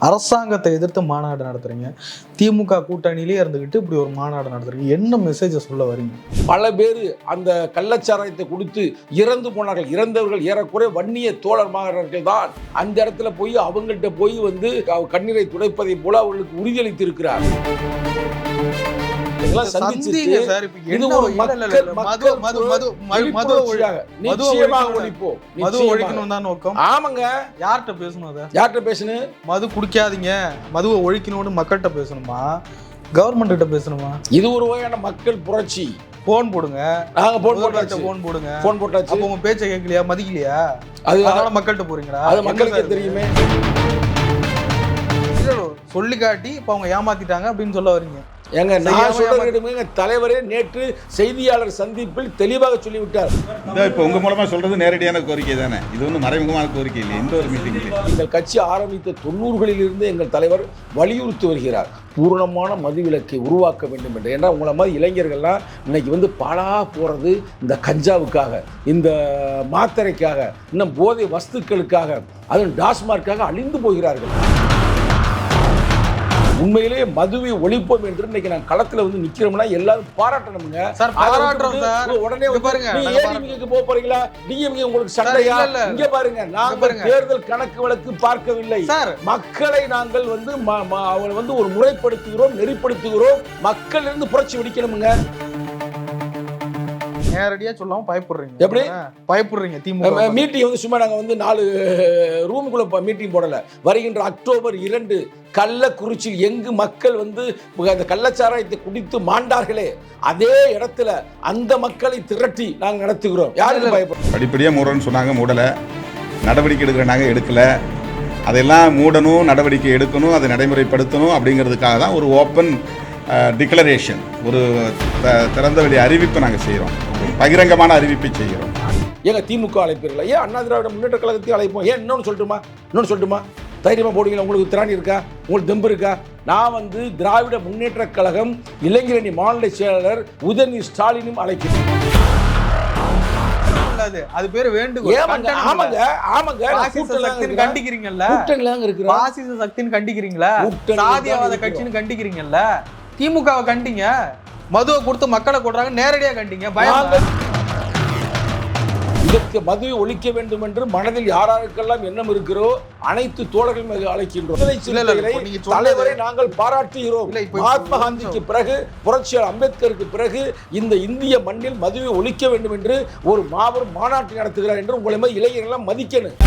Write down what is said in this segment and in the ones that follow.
அரசாங்கத்தை எதிர்த்து மாநாடு நடத்துறீங்க, திமுக கூட்டணியிலே இருந்துக்கிட்டு இப்படி ஒரு மாநாடு நடத்துறீங்க, என்ன மெசேஜை சொல்ல வரீங்க? பல பேர் அந்த கள்ளச்சாராயத்தை குடித்து இறந்து போனார்கள். இறந்தவர்கள் ஏறக்குறைய வன்னிய தோழர்மார்கள் தான். அந்த இடத்துல போய் அவங்கள்ட்ட போய் வந்து கண்ணீரை துடைப்பதை போல அவர்களுக்கு உறுதியளித்து இருக்கிறார். மது குடிக்காதீங்க, மதுவை ஒழிக்கணும்னு மக்கள்கிட்ட பேசணுமா, கவர்மெண்ட் கிட்ட பேசணுமா? இது ஒரு வகையான மக்கள் புரட்சி. போன் போடுங்க, நாங்க போன் போட்டாச்சு. அப்ப உங்க பேச்சை கேட்கலையா, மதிக்கலையா? அதனால மக்கள்கிட்ட போறீங்களா? அது மக்களுக்கு தெரியுமே. சொல்லி காட்டி இப்ப அவங்க ஏமாத்திட்டாங்க அப்படின்னு சொல்ல வரீங்க. எங்க நான் சொல்றேன், தலைவரே நேற்று செய்தியாளர் சந்திப்பில் தெளிவாக சொல்லிவிட்டார். இப்போ உங்க மூலமா சொல்றது நேரடியான கோரிக்கை தானே, இது ஒன்றும் மறைமுகமான கோரிக்கை இல்லை. எந்த ஒரு மீட்டிங்லையும் எங்கள் கட்சி ஆரம்பித்த 90களில் இருந்து எங்கள் தலைவர் வலியுறுத்தி வருகிறார், பூரணமான மதுவிலக்கை உருவாக்க வேண்டும் என்று. ஏன்னா உங்களை மாதிரி இளைஞர்கள்லாம் இன்னைக்கு வந்து பாழா போகிறது இந்த கஞ்சாவுக்காக, இந்த மாத்திரைக்காக, இன்னும் போதை வஸ்துக்களுக்காக, அதுவும் டாஸ்மார்க்காக அழிந்து போகிறார்கள். உண்மையிலேயே மதுவை ஒழிப்போம் என்று இன்னைக்கு நான் களத்துல வந்து நிக்கிறோம்னா எல்லாரும் பாராட்டணுங்க. உடனே பாருங்க, ஏடிஎம்கேக்கு போக போறீங்களா, டிஎம்கே உங்களுக்கு சண்டையா? இங்க பாருங்க, நாங்கள் தேர்தல் கணக்கு வழக்கு பார்க்கவில்லை. மக்களை நாங்கள் வந்து அவங்களை வந்து ஒரு முறைப்படுத்துகிறோம், நெறிப்படுத்துகிறோம். மக்கள் இருந்து புரட்சி வெடிக்கணுமுங்க. நேரடியா சொல்லாம பயப்படுறீங்க. எப்படி பயப்படுறீங்க? திமுக மீட்டிங் வந்து சும்மா நாங்க வந்து 4 ரூமுக்குள்ள மீட்டிங் போடல. வருகின்ற அக்டோபர் 2 கள்ளக்குறிச்சியில் எங்கு மக்கள் வந்து அந்த கள்ளச்சாராயத்தை குடித்து மாண்டார்களே அதே இடத்துல அந்த மக்களை திரட்டி நாங்கள் நடத்துகிறோம். யாருக்கு பயப்படுறோம்? படிப்படியா மூடன்னு சொன்னாங்க, மூடல. நடவடிக்கை எடுக்கிறாங்க, எடுக்கல. அதெல்லாம் மூடணும், நடவடிக்கை எடுக்கணும், அதை நடைமுறைப்படுத்தணும் அப்படிங்கிறதுக்காக தான் ஒரு ஓப்பன் டிக்ளரேஷன், ஒரு திறந்த வெளி அறிவிப்பை நாங்கள் செய்கிறோம், பகிரங்கமான அறிவிப்பை செய்கிறோம். ஏங்க திமுக அழைப்பீர்களா? ஏன் அண்ணா திராவிட முன்னேற்ற கழகத்தையும் அழைப்போம்? ஏன் இன்னொன்று சொல்லட்டுமா? தைரியமாக போடுவீங்களா? உங்களுக்கு திராணி இருக்கா? உங்களுக்கு தெம்பு இருக்கா? நான் வந்து திராவிட முன்னேற்ற கழகம் இளைஞரணி மாநில செயலாளர் உதயநிதி ஸ்டாலினும் அழைக்கிறேன். அது பேர் வேண்டுகோள். கண்டிக்கிறீங்கல்ல, பாசிச சக்தின்னு கண்டிக்கிறீங்களா, சாதியவாத கட்சின்னு கண்டிக்கிறீங்கல்ல, திமுகவை கண்டிங்க. மதுவை கொடுத்து மக்களை கொடுறாங்க, நேரடியா கண்டிங்க. இதற்கு மதுவை ஒழிக்க வேண்டும் என்று மனதில் யாராருக்கெல்லாம் எண்ணம் இருக்கிறோ அனைத்து தோழர்களும் அழைக்கின்றோம். தலைவரை நாங்கள் பாராட்டுகிறோம். மகாத்மா காந்திக்கு பிறகு, புரட்சியாளர் அம்பேத்கருக்கு பிறகு இந்த இந்திய மண்ணில் மதுவை ஒழிக்க வேண்டும் என்று ஒரு மாபெரும் மாநாட்டை நடத்துகிறார் என்று உங்களை மாதிரி இளைஞர்கள் மதிக்கணும்.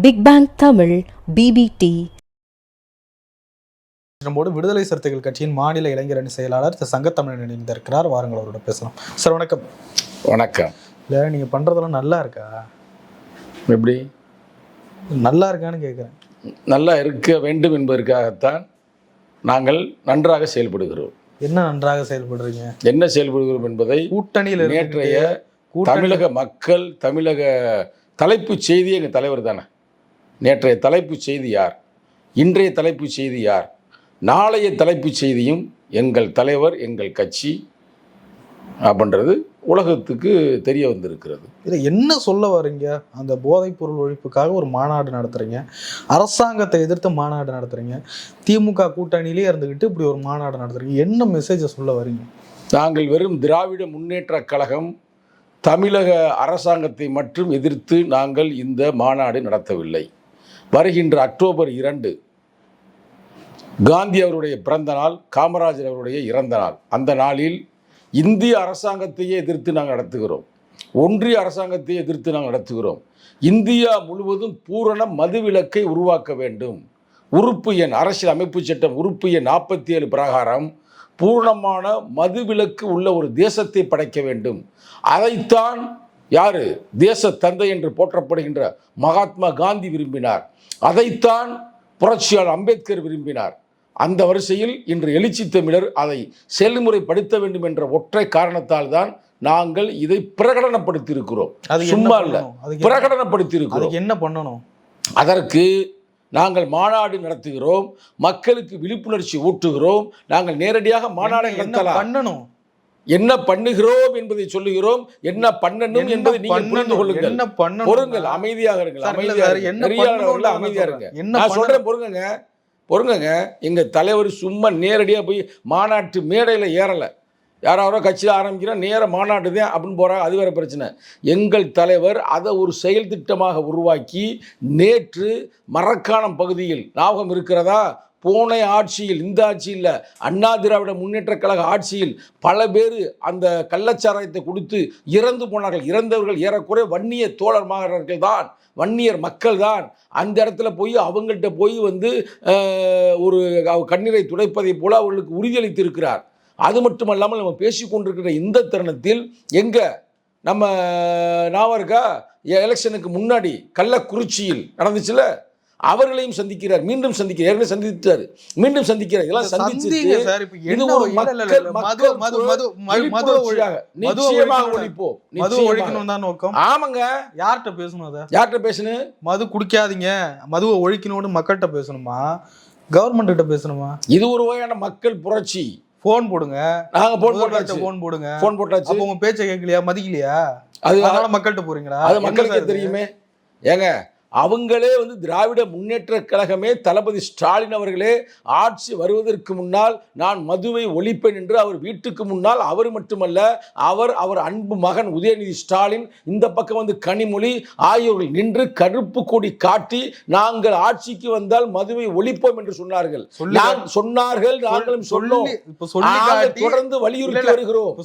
Big Bang Tamil BBT. நம்மோடு விடுதலை சிறுத்தைகள் கட்சியின் மாநில இளைஞரணி செயலாளர் சங்கத்தமிழன் இணைந்திருக்கிறார். வாருங்கள், அவரோட பேசலாம். சார் வணக்கம். வணக்கம். இல்லை, நீங்கள் பண்ணுறதெல்லாம் நல்லா இருக்கா? எப்படி நல்லா இருக்கான்னு கேட்குறேன். நல்லா இருக்க வேண்டும் என்பதற்காகத்தான் நாங்கள் நன்றாக செயல்படுகிறோம். என்ன நன்றாக செயல்படுறீங்க? என்ன செயல்படுகிறோம் என்பதை கூட்டணியில் நேற்றைய தமிழக மக்கள், தமிழக தலைப்புச் செய்தி எங்கள் தலைவர் தானே. நேற்றைய தலைப்புச் செய்தி யார், இன்றைய தலைப்புச் செய்தி யார், நாளைய தலைப்புச் செய்தியும் எங்கள் தலைவர், எங்கள் கட்சி அப்படின்றது உலகத்துக்கு தெரிய வந்திருக்கிறது. இதை என்ன சொல்ல வரீங்க? அந்த போதைப் பொருள் ஒழிப்புக்காக ஒரு மாநாடு நடத்துறீங்க, அரசாங்கத்தை எதிர்த்து மாநாடு நடத்துறீங்க, திமுக கூட்டணியிலே இருந்துக்கிட்டு இப்படி ஒரு மாநாடு நடத்துறீங்க, என்ன மெசேஜை சொல்ல வரீங்க? நாங்கள் வெறும் திராவிட முன்னேற்ற கழகம் தமிழக அரசாங்கத்தை மட்டும் எதிர்த்து நாங்கள் இந்த மாநாடு நடத்தவில்லை. வருகின்ற அக்டோபர் 2 காந்தி அவருடைய பிறந்த நாள், காமராஜர் அவருடைய இறந்த நாள். அந்த நாளில் இந்திய அரசாங்கத்தையே எதிர்த்து நாங்கள் நடத்துகிறோம், ஒன்றிய அரசாங்கத்தையே எதிர்த்து நாங்கள் நடத்துகிறோம். இந்தியா முழுவதும் பூரண மதுவிலக்கை உருவாக்க வேண்டும். உறுப்பு எண், அரசியல் அமைப்பு சட்டம் உறுப்பு எண் 47 பிரகாரம் பூரணமான மதுவிலக்கு உள்ள ஒரு தேசத்தை படைக்க வேண்டும். அதைத்தான் யாரு தேச தந்தை என்று போற்றப்படுகின்ற மகாத்மா காந்தி விரும்பினார். அதைத்தான் புரட்சியாளர் அம்பேத்கர் விரும்பினார். அந்த வரிசையில் இன்று எழுச்சி தமிழர் அதை செயல்முறைப்படுத்த வேண்டும் என்ற ஒற்றை காரணத்தால் தான் நாங்கள் இதை பிரகடனப்படுத்தி இருக்கிறோம். சும்மா இல்ல, பிரகடனப்படுத்தி இருக்கிறோம். என்ன பண்ணணும்? அதற்கு நாங்கள் மாநாடு நடத்துகிறோம், மக்களுக்கு விழிப்புணர்ச்சி ஊட்டுகிறோம். நாங்கள் நேரடியாக மாநாடு நடத்தலாம். பண்ணணும் என்ன பண்ணுகிறோம் என்பதை சொல்லுகிறோம், என்ன பண்ணணும் என்பதை நீங்கள் புரிந்து கொள்ளுங்கள். என்ன பண்ணணும்? பொறுங்கள், அமைதியாக இருங்கள், அமைதியாக இருங்க. நெறியாளர்கள் அமைதியாக இருங்க. நான் சொல்றேன், பொறுங்க. எங்க தலைவர் சும்மா நேரடியா போய் மாநாட்டு மேடையில ஏறல. யாராவரோ கட்சியில் ஆரம்பிக்கிறோம், நேர மாநாட்டு தான் அப்படின்னு போகிறாங்க, அது வேறு பிரச்சனை. எங்கள் தலைவர் அதை ஒரு செயல் திட்டமாக உருவாக்கி நேற்று மரக்காணம் பகுதியில் ஞாபகம் இருக்கிறதா, போன ஆட்சியில், இந்த ஆட்சியில் அண்ணா திராவிட முன்னேற்ற கழக ஆட்சியில் பல பேர் அந்த கள்ளச்சாராயத்தை கொடுத்து இறந்து போனார்கள். இறந்தவர்கள் ஏறக்குறைய வன்னிய தோழர்கள் தான், வன்னியர் மக்கள் தான். அந்த இடத்துல போய் அவங்கள்ட்ட போய் வந்து ஒரு கண்ணீரை துடைப்பதை போல அவர்களுக்கு உறுதியளித்து இருக்கிறார். அது மட்டுமல்லாமல் நம்ம பேசிக்கொண்டிருக்கிற இந்த தருணத்தில் நம்ம நாவருக்கா எலெக்ஷனுக்கு முன்னாடி கள்ளக்குறிச்சியில் நடந்துச்சுல, அவர்களையும் சந்திக்கிறார், மீண்டும் சந்திக்கிறார், ஏற்கனவே சந்தித்தார், மீண்டும் சந்திக்கிறார். இதெல்லாம் சந்திச்சு ஆமாங்க. யார்கிட்ட பேசணும்? அதை யார்கிட்ட பேசணும்? மது குடிக்காதீங்க, மதுவை ஒழிக்கணும்னு மக்கள்கிட்ட பேசணுமா, கவர்மெண்ட் கிட்ட பேசணுமா? இது ஒரு வகையான மக்கள் புரட்சி. போன் போடுங்க, நாங்க போன் போட்டாச்சு. அப்ப உங்க பேச்சை கேட்கலையா, மதிக்கலையா? அதனால மக்கள்கிட்ட போறீங்களா? அது மக்களுக்கு தெரியுமே. ஏங்க, அவங்களே வந்து திராவிட முன்னேற்ற கழகமே தளபதி ஸ்டாலின் அவர்களே ஆட்சி வருவதற்கு முன்னால் நான் மதுவை ஒழிப்பேன் என்று அவர் வீட்டுக்கு முன்னால், அவர் மட்டுமல்ல அவர் அன்பு மகன் உதயநிதி ஸ்டாலின், இந்த பக்கம் வந்து கனிமொழி ஆகியோர்கள் நின்று கருப்பு கொடி காட்டி நாங்கள் ஆட்சிக்கு வந்தால் மதுவை ஒழிப்போம் என்று சொன்னார்கள். நாங்களும் சொன்னோம், தொடர்ந்து வலியுறுத்தி வருகிறோம்.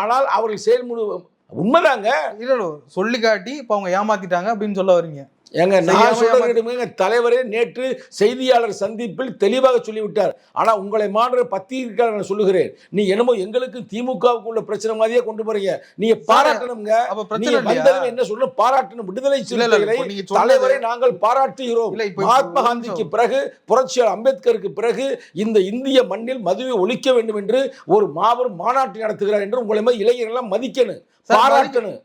ஆனால் அவர்கள் செயல்முறை உண்மைதாங்க. இல்ல சொல்லி காட்டி இப்ப அவங்க ஏமாத்திட்டாங்க அப்படின்னு சொல்ல வரீங்க. ஏங்க, நான் சொல்றேன், தலைவரே நேற்று செய்தியாளர் சந்திப்பில் தெளிவாக சொல்லிவிட்டார். ஆனா உங்களை மாற்ற பத்திரிகையாளர் சொல்லுகிறேன், நீ என்னமோ எங்களுக்கு திமுகவுக்கு உள்ள பிரச்சனை மாதிரியே கொண்டு போறீங்க. நீங்க பாராட்டணுங்க. என்ன சொல்லணும்? பாராட்டணும். விடுதலை சிறுத்தைகளை தலைவரை நாங்கள் பாராட்டுகிறோம். மகாத்மா காந்திக்கு பிறகு, புரட்சியாளர் அம்பேத்கருக்கு பிறகு இந்த இந்திய மண்ணில் மதுவை ஒழிக்க வேண்டும் என்று ஒரு மாபெரும் மாநாட்டை நடத்துகிறார் என்று உங்களை மாதிரி இளைஞர்கள் மதிக்கணும், பாராட்டணும்,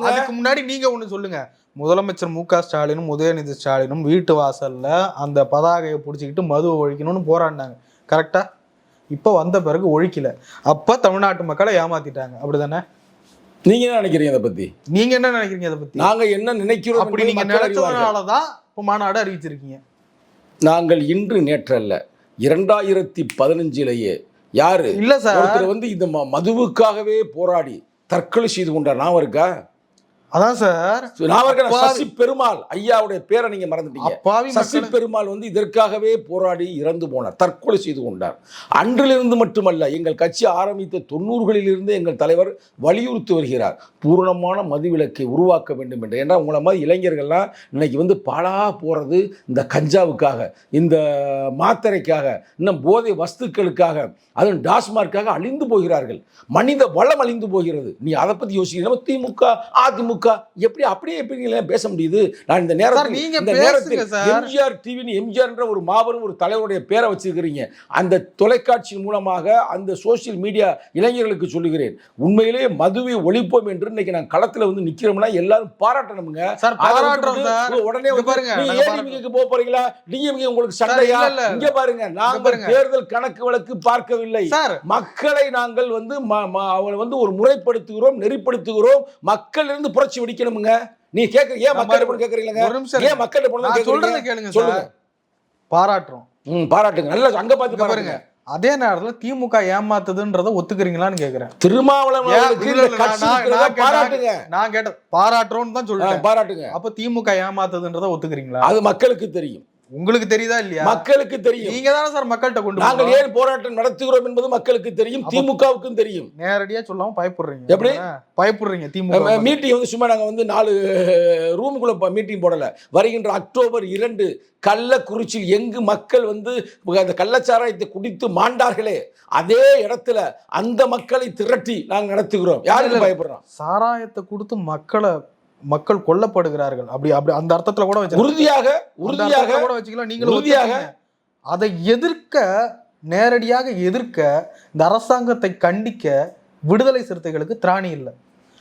அதுக்கு முன்னாடி நீங்க ஒண்ணு சொல்லுங்க. முதலமைச்சர் மு க ஸ்டாலினும் உதயநிதி ஸ்டாலினும் வீட்டு வாசல்ல அந்த பதாகையை பிடிச்சிக்கிட்டு மதுவை ஒழிக்கணும்னு போராடினாங்க, கரெக்டா? இப்ப வந்த பிறகு ஒழிக்கல, அப்ப தமிழ்நாட்டு மக்களை ஏமாத்திட்டாங்க, அப்படிதானே? நீங்க என்ன நினைக்கிறீங்க அதை பத்தி? நீங்க என்ன நினைக்கிறீங்க அதை பத்தி? நாங்க என்ன நினைக்கிறோம் அப்படி நீங்க நினைச்சதுனாலதான் இப்ப மாநாடு அறிவிச்சிருக்கீங்க. நாங்கள் இன்று நேற்றல்ல, 2015 யாரு இல்ல சார், ஒருத்தர் வந்து இந்த மதுவுக்காகவே போராடி தற்கொலை செய்து கொண்டார். நான் இருக்கா? அதான் சார், சசி பெருமாள் ஐயாவுடைய பேரை நீங்க மறந்துட்டீங்க. சசி பெருமாள் வந்து இதற்காகவே போராடி இறந்து போனார், தற்கொலை செய்து கொண்டார். அன்றிலிருந்து மட்டுமல்ல, எங்கள் கட்சி ஆரம்பித்த 90களிலிருந்து எங்கள் தலைவர் வலியுறுத்தி வருகிறார், பூரணமான மதுவிலக்கை உருவாக்க வேண்டும் என்று. ஏன்னா உங்களை மாதிரி இளைஞர்கள்லாம் இன்னைக்கு வந்து பாழா போறது இந்த கஞ்சாவுக்காக, இந்த மாத்திரைக்காக, இன்னும் போதை வஸ்துக்களுக்காக, அதுவும் டாஸ்மார்க்காக அழிந்து போகிறார்கள். மனித வளம் அழிந்து போகிறது. நீ அதை பத்தி யோசிக்க, திமுக அதிமுக எப்படி பேச முடியுது? நான் இந்த நேரத்தில் எம்ஜிஆர் டிவி, எம்ஜிஆர் என்ற ஒரு மாபெரும் ஒரு தலைவருடைய பேரை வச்சிருக்கிறீங்க. அந்த தொலைக்காட்சி மூலமாக அந்த சோசியல் மீடியா இளைஞர்களுக்கு சொல்லுகிறேன், உண்மையிலேயே மதுவை ஒழிப்போம் என்று இன்னைக்கு நான் களத்துல வந்து நிக்கிறோம்னா எல்லாரும் பாராட்டணுங்க. உடனே ஏடிஎம்கேக்கு போக போறீங்களா, டிஎம்கே உங்களுக்கு சண்டையா? இங்க பாருங்க, நாங்கள் தேர்தல் கணக்கு வழக்கு பார்க்கவில்லை, மக்களை நாங்கள் வந்து அவங்களை வந்து ஒரு முறைப்படுத்துகிறோம், நெறிப்படுத்துகிறோம். மக்கள் இருந்து புரட்சி வெடிக்கணுமுங்க. நீ கேக்குற ஏன் மக்கள் கேக்குறீங்க? ஏன் மக்கள் சொல்றதை கேளுங்க. சொல்லுங்க. பாராட்டுறோம், பாராட்டுங்க, நல்லா அங்க பார்த்து பாருங்க. அதே நேரத்துல திமுக ஏமாத்துதுன்றத ஒத்துக்கிறீங்களான்னு கேக்குறேன். திருமாவளவன் நான் கேட்ட பாராட்டுறோம்னு தான் சொல்றேன். பாராட்டுங்க. அப்ப திமுக ஏமாத்துதுன்றத ஒத்துக்கிறீங்களா? அது மக்களுக்கு தெரியும். உங்களுக்கு தெரியுதா இல்லையா? மக்களுக்கு தெரியும். நீங்க தானே சார் மக்கள்கிட்ட கொண்டு நாங்கள் ஏன் போராட்டம் நடத்துகிறோம் என்பது மக்களுக்கு தெரியும், திமுகவுக்கும் தெரியும். நேரடியா சொல்லாம பயப்படுறீங்க. எப்படி பயப்படுறீங்க? திமுக மீட்டிங் வந்து சும்மா நாங்க வந்து 4 ரூமுக்குள்ள மீட்டிங் போடல. வருகின்ற அக்டோபர் 2 கள்ளக்குறிச்சியில் எங்கு மக்கள் வந்து அந்த கள்ளச்சாராயத்தை குடித்து மாண்டார்களே, அதே இடத்துல அந்த மக்களை திரட்டி நாங்கள் நடத்துகிறோம். யாருக்கு பயப்படுறோம்? சாராயத்தை கொடுத்து மக்கள் கொல்லப்படுகிறார்கள், அப்படி அந்த அர்த்தத்துல கூட உறுதியாக கூட வச்சுக்கலாம். நீங்களும் உறுதியாக அதை நேரடியாக எதிர்க்க இந்த அரசாங்கத்தை கண்டிக்க விடுதலை சிறுத்தைகளுக்கு திராணி இல்லை.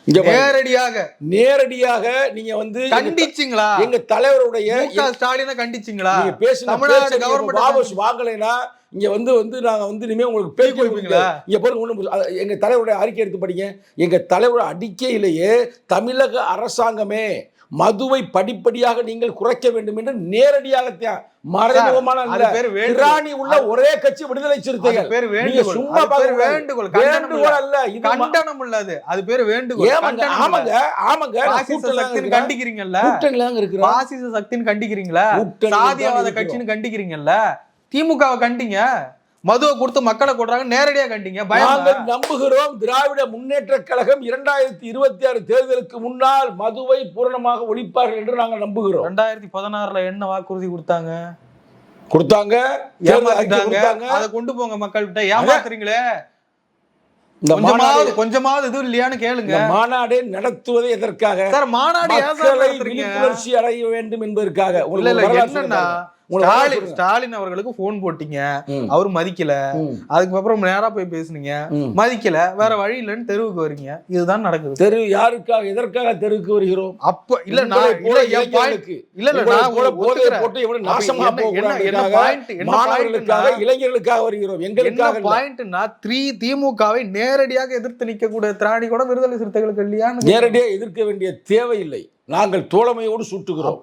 இங்க பாருங்க. நேரடியாக நீங்க வந்து கண்டிச்சிங்களா? எங்க தலைவருடைய ஸ்டாலினை கண்டிச்சிங்களா? நீங்க பேசின தமிழ்நாடு பேச்சை கவர்மெண்ட் வாபஸ் வாங்கலைன்னா இங்க வந்து நாங்க வந்து இனிமே உங்களுக்கு பேட்டி கொடுப்பீங்களா? இங்க பாருங்க ஒண்ணு, எங்க தலைவருடைய அறிக்கை எடுத்து படிங்க. எங்க தலைவருடைய அறிக்கையிலேயே தமிழக அரசாங்கமே மதுவை படிப்படியாக நீங்கள் குறைக்க வேண்டும் என்று நேரடியாக மறைமுகமான திராணி உள்ள ஒரே கட்சி விடுதலை சிறுத்தைகள். சும்மா வேண்டுகோள் அல்ல, இது கண்டனம் உள்ளது. அது பேரு வேண்டுகோள். ஆமாங்க ஆமாங்க, சக்தின்னு கண்டிக்கிறீங்கல்ல, பாசிச சக்தின்னு கண்டிக்கிறீங்களா, சாதியவாத கட்சின்னு கண்டிக்கிறீங்கல்ல, திமுகவை கண்டிங்க. மதுவை கொடுத்து மக்களை கொடுறாங்க, நேரடியா கண்டிங்க. நாங்கள் நம்புகிறோம் திராவிட முன்னேற்ற கழகம் 2026 தேர்தலுக்கு முன்னால் மதுவை பூரணமாக ஒழிப்பார்கள் என்று நாங்கள் நம்புகிறோம். 2016 என்ன வாக்குறுதி கொடுத்தாங்க? அதை கொண்டு போங்க மக்கள்கிட்ட. ஏமாத்துறீங்களே, கொஞ்சமாவது இது இல்லையான்னு கேளுங்க. மாநாடு நடத்துவதை எதற்காக சார்? மாநாடு விழிப்புணர்ச்சி அடைய வேண்டும் என்பதற்காக. என்னன்னா ஸ்டாலின் அவர்களுக்கு போன் போட்டீங்க, அவர் மதிக்கல. அதுக்கப்புறம் நேரா போய் பேசுனீங்க, மதிக்கல. வேற வழி இல்லன்னு தெருவுக்கு வரீங்க. இதுதான் நடக்குது. தெரு யாருக்காக, எதற்காக தெருவுக்கு வருகிறோம்? அப்ப இல்ல இளைஞர்களுக்காக வருகிறோம். எங்களுக்காக பாயிண்ட்னா திமுகவை நேரடியாக எதிர்த்து நிற்கக்கூடிய திராணி கூட விடுதலை சிறுத்தைகளுக்கு இல்லையா? நேரடியாக எதிர்க்க வேண்டிய தேவையில்லை. நாங்கள் தோழமையோடு சுட்டுகிறோம்.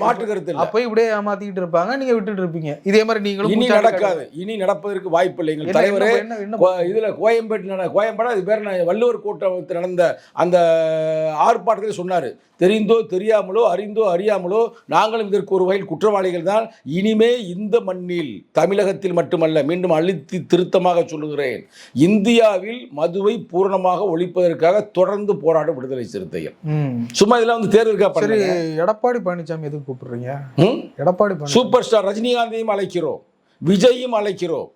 மாற்று கருத்து. அப்ப இப்படியே ஏமாத்திட்டு இருப்பாங்க, நீங்க விட்டுட்டு இருப்பீங்க. இதே மாதிரி நீங்களும் இனி நடக்காது. இனி நடப்பதற்கு வாய்ப்பு இல்லை. எங்கள் தலைவரே இதுல கோயம்பேடு அது பேர் வள்ளுவர் கூட்டத்தில் நடந்த அந்த ஆர்ப்பாட்டத்தில் சொன்னாரு, தெரிந்தோ தெரியாமலோ அறிந்தோ அறியாமலோ நாங்களும் இதற்கு ஒரு வகையில் குற்றவாளிகள் தான். இனிமே இந்த மண்ணில், தமிழகத்தில் மட்டுமல்ல, மீண்டும் அழுத்தி திருத்தமாக சொல்லுகிறேன், இந்தியாவில் மதுவை பூரணமாக ஒழிப்பதற்காக தொடர்ந்து போராடும் விடுதலை சிறுத்தைகள். சும்மா இதெல்லாம் வந்து தேர்தலுக்காக. எடப்பாடி பழனிசாமி எதுக்கு கூப்பிடுறீங்க? எடப்பாடி சூப்பர் ஸ்டார் ரஜினிகாந்தையும் அழைக்கிறோம், விஜயும் அழைக்கிறோம்.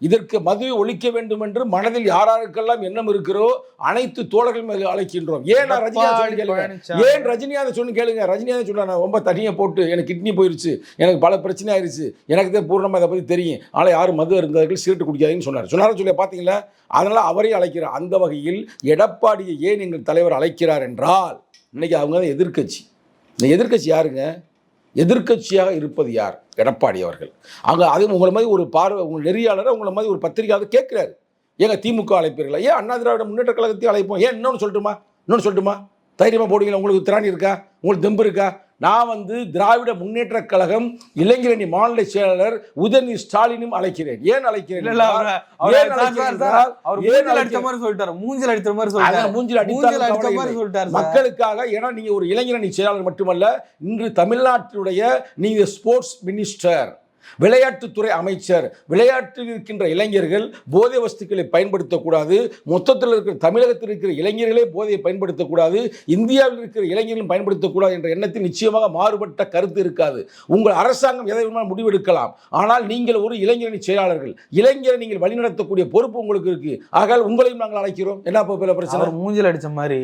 இதற்கு மதுவை ஒழிக்க வேண்டும் என்று மனதில் யாராருக்கெல்லாம் எண்ணம் இருக்கிறோ அனைத்து தோழர்களும் அழைக்கின்றோம். ஏன் ரஜினிகாந்த் சொன்னு கேளுங்க. ரஜினிகாந்த் சொன்னா, நான் ரொம்ப தனியாக போட்டு எனக்கு கிட்னி போயிருச்சு, எனக்கு பல பிரச்சனை ஆயிடுச்சு, எனக்கு தான் பூர்ணமாக இதை பற்றி தெரியும், ஆனால் யாரும் மது இருந்தார்கள் சீட்டு குடிக்காதீங்கன்னு சொன்னார் சொல்லி பார்த்தீங்களா? அதனால அவரையும் அழைக்கிறார். அந்த வகையில் எடப்பாடியை ஏன் எங்கள் தலைவர் அழைக்கிறார் என்றால், இன்னைக்கு அவங்க தான் எதிர்கட்சி. இந்த எதிர்கட்சி யாருங்க? எதிர்கட்சியாக இருப்பது யார்? எடப்பாடி அவர்கள். அங்கே அதுவும் உங்களை மாதிரி ஒரு உங்கள் நெறியாளரை உங்களை மாதிரி ஒரு பத்திரிகையாளர் கேட்குறாரு, ஏங்க திமுக அழைப்பீர்களா? ஏன் அண்ணா திராவிட முன்னேற்ற கழகத்தையும் அழைப்போம்? ஏன் இன்னொன்று சொல்லட்டுமா? தைரியமாக போடுவீங்களா? உங்களுக்கு திராணி இருக்கா? உங்களுக்கு தெம்பு இருக்கா? நான் வந்து திராவிட முன்னேற்ற கழகம் இளைஞரணி மாநில செயலாளர் உதயநிதி ஸ்டாலினும் அழைக்கிறேன். ஏன் அழைக்கிறேன்? மக்களுக்காக. ஏன்னா நீங்க ஒரு இளைஞரணி செயலாளர் மட்டுமல்ல, இன்று தமிழ்நாட்டினுடைய நீங்க ஸ்போர்ட்ஸ் மினிஸ்டர், விளையாட்டுத்துறை அமைச்சர். விளையாட்டில் இருக்கின்ற இளைஞர்கள் போதை வஸ்துக்களை பயன்படுத்தக்கூடாது. மொத்தத்தில் இருக்கிற தமிழகத்தில் இருக்கிற இளைஞர்களே போதையை பயன்படுத்தக்கூடாது, இந்தியாவில் இருக்கிற இளைஞர்களும் பயன்படுத்தக்கூடாது என்ற எண்ணத்தில் நிச்சயமாக மாறுபட்ட கருத்து இருக்காது. உங்கள் அரசாங்கம் எதை வேணுமானால் முடிவெடுக்கலாம். ஆனால் நீங்கள் ஒரு இளைஞரணி செயலாளர்கள், இளைஞரை நீங்கள் வழிநடத்தக்கூடிய பொறுப்பு உங்களுக்கு இருக்கு. ஆக உங்களையும் நாங்கள் அழைக்கிறோம். என்ன பிரச்சனை? மூஞ்சில் அடிச்ச மாதிரி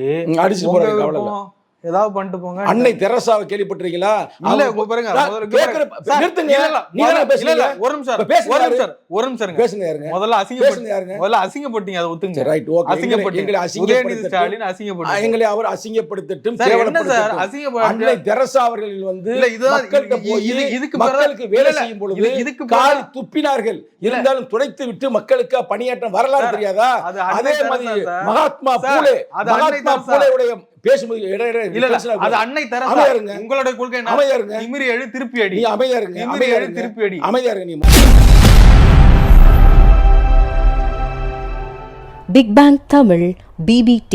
அடிச்சு போறாங்க. ஏதாவது பண்ணிட்டு போங்க. அன்னை தெரசாவை கேள்விப்பட்டிருக்கீங்களா? இல்ல பாருங்க, முதல்ல அசிங்கப்பட்டீங்க, அதை ஒத்துங்க. Right, okay. எங்களை அவர் அசிங்கப்படுத்தட்டும். அன்னை தெரசா அவர்கள் வந்து மக்களுக்கு வேலை செய்யும் பொழுது காரி துப்பினார்கள். இருந்தாலும் துடைத்து விட்டு மக்களுக்கு பணியாற்ற வரலாறு தெரியாதா? அதே மாதிரி மகாத்மா பூலேவுடைய பேசும்போது அன்னை தெரசா, உங்களுடைய கொள்கை நிமிரி எழு திருப்பி அடி. அமைதியா இருங்க, திருப்பி அடி. அமைதியா இருங்க. Big Bang Tamil BBT